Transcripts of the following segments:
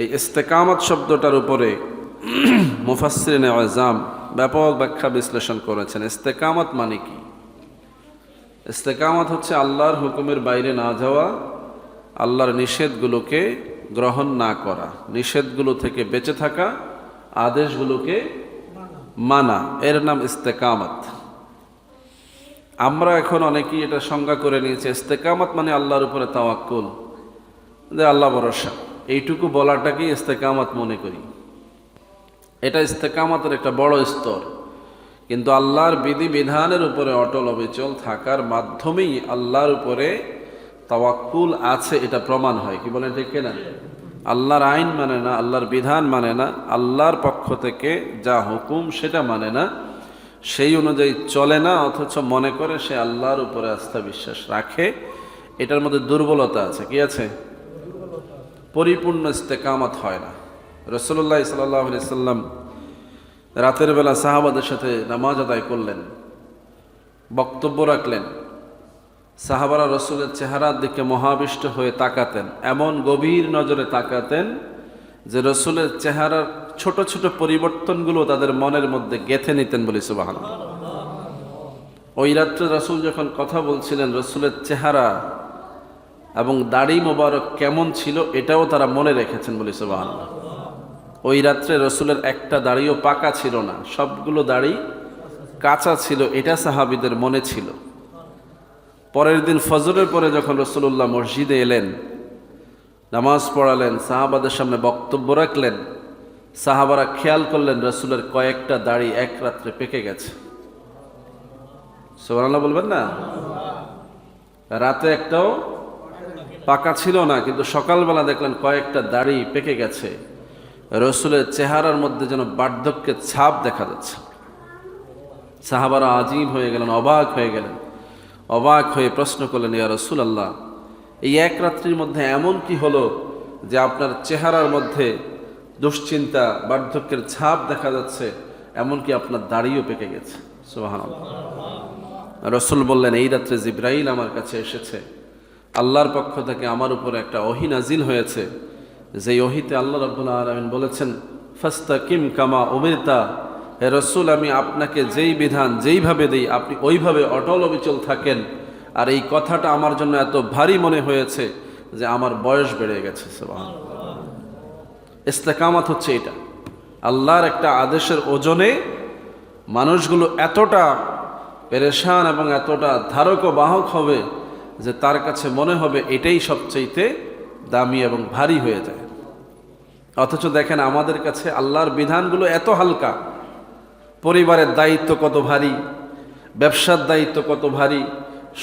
এই ইস্তেকামত শব্দটার উপরে মুফাসসিরিনে আযম ব্যাপক ব্যাখ্যা বিশ্লেষণ করেছেন। ইস্তেকামত মানে কি? ইস্তেকামত হচ্ছে আল্লাহর হুকুমের বাইরে না যাওয়া, আল্লাহর নিষেধগুলোকে গ্রহণ না করা, নিষেধগুলো থেকে বেঁচে থাকা, আদেশগুলোকে মানা, এর নাম ইস্তেকামত। আমরা এখন অনেকেই এটা সংজ্ঞা করে নিয়েছি, ইস্তেকামত মানে আল্লাহর উপরে তাওয়াক্কুল, যে আল্লাহ ভরসা, এইটুকু বলাটাকেই ইস্তেকামত মনে করি। এটা ইস্তেকামতের একটা বড় স্তর, কিন্তু আল্লাহর বিধিবিধানের উপরে অটল অবিচল থাকার মাধ্যমেই আল্লাহর উপরে তাওয়াক্কুল আছে এটা প্রমাণ হয়। কি বলেন, ঠিক কিনা? আল্লাহর আইন মানে না, আল্লাহর বিধান মানে না, আল্লাহর পক্ষ থেকে যা হুকুম সেটা মানে না, সেই অনুযায়ী চলে না, অথচ মনে করে সে আল্লাহর উপরে আস্থা বিশ্বাস রাখে, এটার মধ্যে দুর্বলতা আছে। কি আছে? পরিপূর্ণ ইস্তেকামত হয় না। রাসূলুল্লাহ সাল্লাল্লাহু আলাইহি সাল্লাম রাতের বেলা সাহাবাদের সাথে নামাজ আদায় করলেন, বক্তব্য রাখলেন। সাহাবারা রসুলের চেহারার দিকে মহাবিষ্ট হয়ে তাকাতেন, এমন গভীর নজরে তাকাতেন যে রসুলের চেহারার ছোট ছোট পরিবর্তনগুলো তাদের মনের মধ্যে গেঁথে নিতেন, বলি সুবহানাল্লাহ। ওই রাত্রে রসুল যখন কথা বলছিলেন, রসুলের চেহারা এবং দাড়ি মোবারক কেমন ছিল এটাও তারা মনে রেখেছেন, বলি সুবহানাল্লাহ। ওই রাত্রে রসুলের একটা দাড়িও পাকা ছিল না, সবগুলো দাড়ি কাঁচা ছিল, এটা সাহাবীদের মনে ছিল। পরের দিন ফজরের পরে যখন রসুল্লাহ মসজিদে এলেন, নামাজ পড়ালেন, সাহাবাদের সামনে বক্তব্য রাখলেন, সাহাবারা খেয়াল করলেন রসুলের কয়েকটা দাড়ি এক রাত্রে পেকে গেছে। সুবহানাল্লাহ বলবেন না? রাতে একটাও পাকা ছিল না, কিন্তু সকালবেলা দেখলেন কয়েকটা দাড়ি পেকে গেছে। রসুলের চেহারার মধ্যে যেন বার্ধক্যের ছাপ দেখা যাচ্ছে। সাহাবারা আজীব হয়ে গেলেন, অবাক হয়ে গেলেন। অবাক হয়ে প্রশ্ন করলেন, ইয়া রাসূলুল্লাহ, এই এক রাত্রির মধ্যে এমন কি হলো যে আপনার চেহারার মধ্যে দুশ্চিন্তা, বার্ধক্যের ছাপ দেখা যাচ্ছে, এমনকি আপনার দাড়িও পেকে গেছে? সুবহানাল্লাহ। রসুল বললেন, এই রাত্রে জিবরাইল আমার কাছে এসেছে, আল্লাহর পক্ষ থেকে আমার উপরে একটা ওহী নাজিল হয়েছে, যে ওহীতে আল্লাহ রাব্বুল আলামিন বলেছেন, ফাস্তাকিম কামা উমিরতা, হে রসুল, আমি আপনাকে যেই বিধান যেইভাবে দেই আপনি ওইভাবে অটল অবিচল থাকেন। আর এই কথাটা আমার জন্য এত ভারী মনে হয়েছে যে আমার বয়স বেড়ে গেছে। সুবহানাল্লাহ। ইস্তেকামত হচ্ছে এটা, আল্লাহর একটা আদেশের ওজনে মানুষগুলো এতটা পেরেশান এবং এতটা ধারক ও বাহক হবে যে তার কাছে মনে হবে এটাই সবচাইতে দামি এবং ভারী হয়ে যায়। অথচ দেখেন আমাদের কাছে আল্লাহর বিধানগুলো এত হালকা, পরিবারের দায়িত্ব কত ভারী, ব্যবসার দায়িত্ব কত ভারী,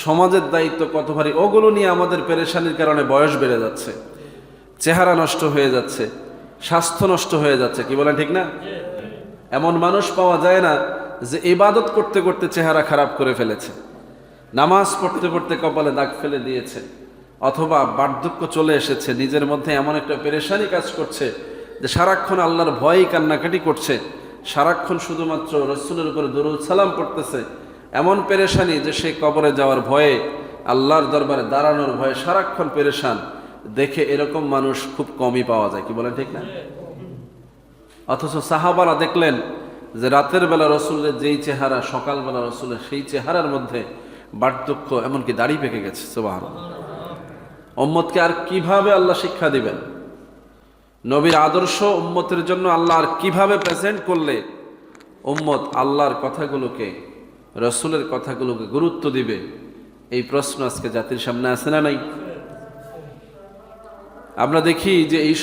সমাজের দায়িত্ব কত ভারী, ওগুলো নিয়ে আমাদের পেরেশানির কারণে বয়স বেড়ে যাচ্ছে, চেহারা নষ্ট হয়ে যাচ্ছে, স্বাস্থ্য নষ্ট হয়ে যাচ্ছে। কি বলেন, ঠিক না? এমন মানুষ পাওয়া যায় না যে ইবাদত করতে করতে চেহারা খারাপ করে ফেলেছে, নামাজ পড়তে পড়তে কপালে দাগ ফেলে দিয়েছে, অথবা বার্ধক্য চলে এসেছে, নিজের মধ্যে এমন একটা পেরেশানি কাজ করছে যে সারাক্ষণ আল্লাহর ভয়ই কান্নাকাটি করছে, সারাক্ষণ শুধুমাত্র রসুলের উপরে দরুদ সালাম পড়তেছে, এমন পেরেশানি যে সে কবরে যাওয়ার ভয়ে, আল্লাহর দরবারে দাঁড়ানোর ভয়ে সারাক্ষণ পেরেশান। দেখে এরকম মানুষ খুব কমই পাওয়া যায়। কি বলেন, ঠিক না? অথচ সাহাবারা দেখলেন যে রাতের বেলা রসুলের যেই চেহারা, সকালবেলা রসুলের সেই চেহারার মধ্যে বার্ধক্য, এমনকি দাড়ি পেকে গেছে। সুবহানাল্লাহ। উম্মতকে আর কিভাবে আল্লাহ শিক্ষা দিবেন? নবীর আদর্শ উম্মতের জন্য আল্লাহ আর কিভাবে প্রেজেন্ট করলে উম্মত আল্লাহর কথাগুলোকে, রসুলের কথাগুলোকে গুরুত্ব দিবে? এই প্রশ্ন আজকে জাতির সামনে আছে না নাই? আমরা দেখি যে এই